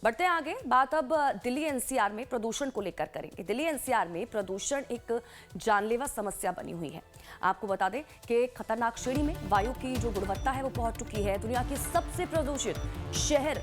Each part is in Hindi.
बढ़ते हैं आगे। बात अब दिल्ली एनसीआर में प्रदूषण को लेकर करेंगे। दिल्ली एनसीआर में प्रदूषण एक जानलेवा समस्या बनी हुई है। आपको बता दें कि खतरनाक श्रेणी में वायु की जो गुणवत्ता है वो पहुंच चुकी है। दुनिया की सबसे प्रदूषित शहर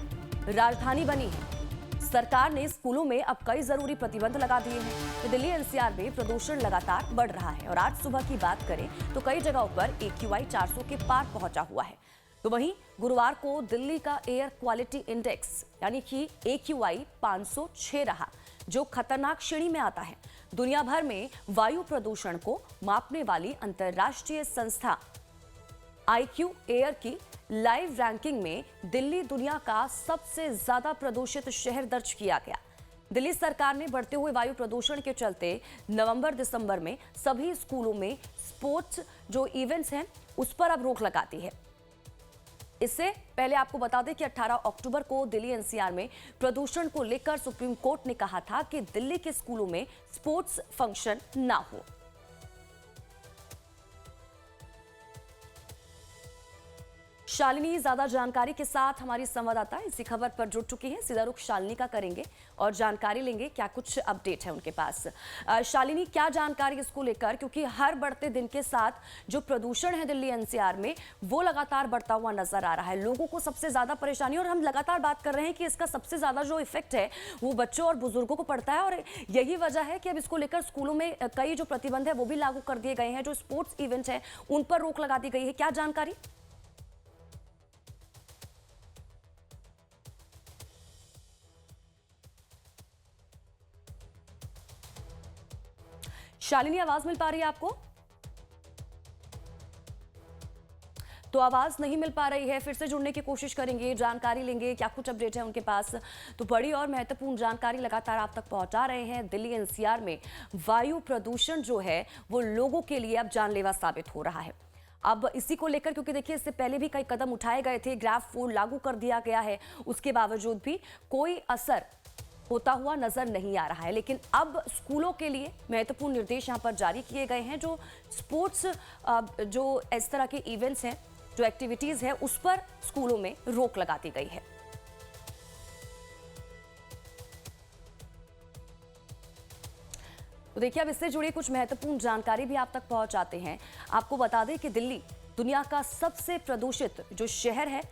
राजधानी बनी है। सरकार ने स्कूलों में अब कई जरूरी प्रतिबंध लगा दिए हैं। तो दिल्ली एनसीआर में प्रदूषण लगातार बढ़ रहा है और आज सुबह की बात करें तो कई जगहों पर AQI 400 के पार पहुंचा हुआ है। तो वहीं गुरुवार को दिल्ली का एयर क्वालिटी इंडेक्स यानी कि AQI 506 रहा, जो खतरनाक श्रेणी में आता है। दुनिया भर में वायु प्रदूषण को मापने वाली अंतर्राष्ट्रीय संस्था IQ एयर की लाइव रैंकिंग में दिल्ली दुनिया का सबसे ज्यादा प्रदूषित शहर दर्ज किया गया। दिल्ली सरकार ने बढ़ते हुए वायु प्रदूषण के चलते नवंबर-दिसंबर में सभी स्कूलों में स्पोर्ट्स जो इवेंट्स हैं उस पर अब रोक लगा दी है। इससे पहले आपको बता दें कि 18 अक्टूबर को दिल्ली एनसीआर में प्रदूषण को लेकर सुप्रीम कोर्ट ने कहा था कि दिल्ली के स्कूलों में स्पोर्ट्स फंक्शन ना हो। शालिनी ज्यादा जानकारी के साथ हमारी संवाददाता इसी खबर पर जुड़ चुकी है। सीधा रुख शालिनी का करेंगे और जानकारी लेंगे क्या कुछ अपडेट है उनके पास। शालिनी, क्या जानकारी इसको लेकर, क्योंकि हर बढ़ते दिन के साथ जो प्रदूषण है दिल्ली एनसीआर में वो लगातार बढ़ता हुआ नजर आ रहा है। लोगों को सबसे ज्यादा परेशानी, और हम लगातार बात कर रहे हैं कि इसका सबसे ज्यादा जो इफेक्ट है वो बच्चों और बुजुर्गों को पड़ता है, और यही वजह है कि अब इसको लेकर स्कूलों में कई जो प्रतिबंध है वो भी लागू कर दिए गए हैं। जो स्पोर्ट्स इवेंट है उन पर रोक लगा दी गई है। क्या जानकारी? शालिनी, आवाज मिल पा रही है आपको? तो आवाज नहीं मिल पा रही है, फिर से जुड़ने की कोशिश करेंगे, जानकारी लेंगे क्या कुछ अपडेट है उनके पास। तो बड़ी और महत्वपूर्ण जानकारी लगातार आप तक पहुंचा रहे हैं। दिल्ली एनसीआर में वायु प्रदूषण जो है वो लोगों के लिए अब जानलेवा साबित हो रहा है। अब इसी को लेकर, क्योंकि देखिए इससे पहले भी कई कदम उठाए गए थे, ग्राफ 4 लागू कर दिया गया है, उसके बावजूद भी कोई असर होता हुआ नजर नहीं आ रहा है। लेकिन अब स्कूलों के लिए महत्वपूर्ण निर्देश यहां पर जारी किए गए हैं। जो स्पोर्ट्स जो इस तरह के इवेंट्स हैं, जो एक्टिविटीज है, उस पर स्कूलों में रोक लगा दी गई है। तो देखिए अब इससे जुड़ी कुछ महत्वपूर्ण जानकारी भी आप तक पहुंचाते हैं। आपको बता दें कि दिल्ली दुनिया का सबसे प्रदूषित जो शहर है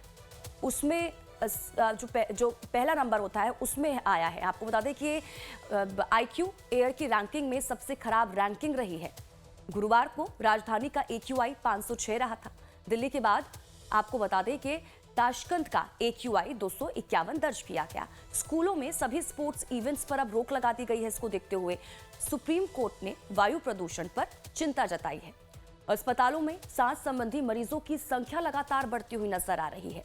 उसमें जो पहला नंबर होता है उसमें आया है। आपको बता दें कि IQ एयर की रैंकिंग में सबसे खराब रैंकिंग रही है। गुरुवार को राजधानी का AQI 506 रहा था। दिल्ली के बाद आपको बता दें कि ताशकंद का AQI 251 दर्ज किया गया। स्कूलों में सभी स्पोर्ट्स इवेंट्स पर अब रोक लगा दी गई है। इसको देखते हुए सुप्रीम कोर्ट ने वायु प्रदूषण पर चिंता जताई है। अस्पतालों में सांस संबंधी मरीजों की संख्या लगातार बढ़ती हुई नजर आ रही है।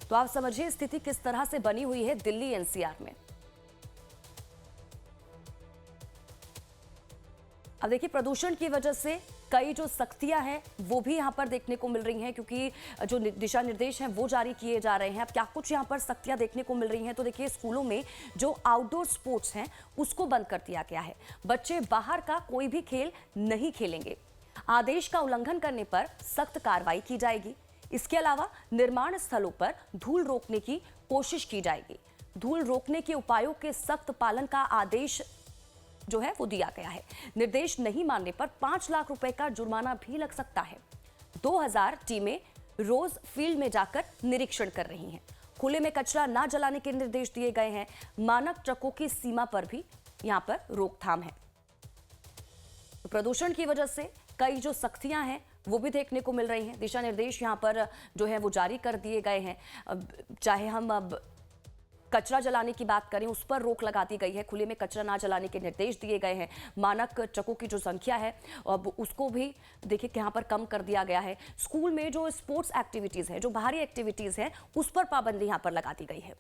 तो आप समझिए स्थिति किस तरह से बनी हुई है दिल्ली एनसीआर में। अब देखिए प्रदूषण की वजह से कई जो सख्तियां हैं वो भी यहां पर देखने को मिल रही हैं, क्योंकि जो दिशा निर्देश हैं वो जारी किए जा रहे हैं। अब क्या कुछ यहां पर सख्तियां देखने को मिल रही हैं, तो देखिए स्कूलों में जो आउटडोर स्पोर्ट्स हैं उसको बंद कर दिया गया है। बच्चे बाहर का कोई भी खेल नहीं खेलेंगे। आदेश का उल्लंघन करने पर सख्त कार्रवाई की जाएगी। इसके अलावा निर्माण स्थलों पर धूल रोकने की कोशिश की जाएगी। धूल रोकने के उपायों के सख्त पालन का आदेश जो है वो दिया गया है। निर्देश नहीं मानने पर 5 लाख रुपए का जुर्माना भी लग सकता है। 2000 टीमें रोज फील्ड में जाकर निरीक्षण कर रही हैं। खुले में कचरा ना जलाने के निर्देश दिए गए हैं। मानक ट्रकों की सीमा पर भी यहां पर रोकथाम है। तो प्रदूषण की वजह से कई जो सख्तियां हैं वो भी देखने को मिल रही हैं। दिशा निर्देश यहां पर जो है वो जारी कर दिए गए हैं। चाहे हम अब कचरा जलाने की बात करें उस पर रोक लगा दी गई है। खुले में कचरा ना जलाने के निर्देश दिए गए हैं। मानक ट्रकों की जो संख्या है अब उसको भी देखिए कि यहाँ पर कम कर दिया गया है। स्कूल में जो स्पोर्ट्स एक्टिविटीज है, जो बाहरी एक्टिविटीज है, उस पर पाबंदी यहाँ पर लगा दी गई है।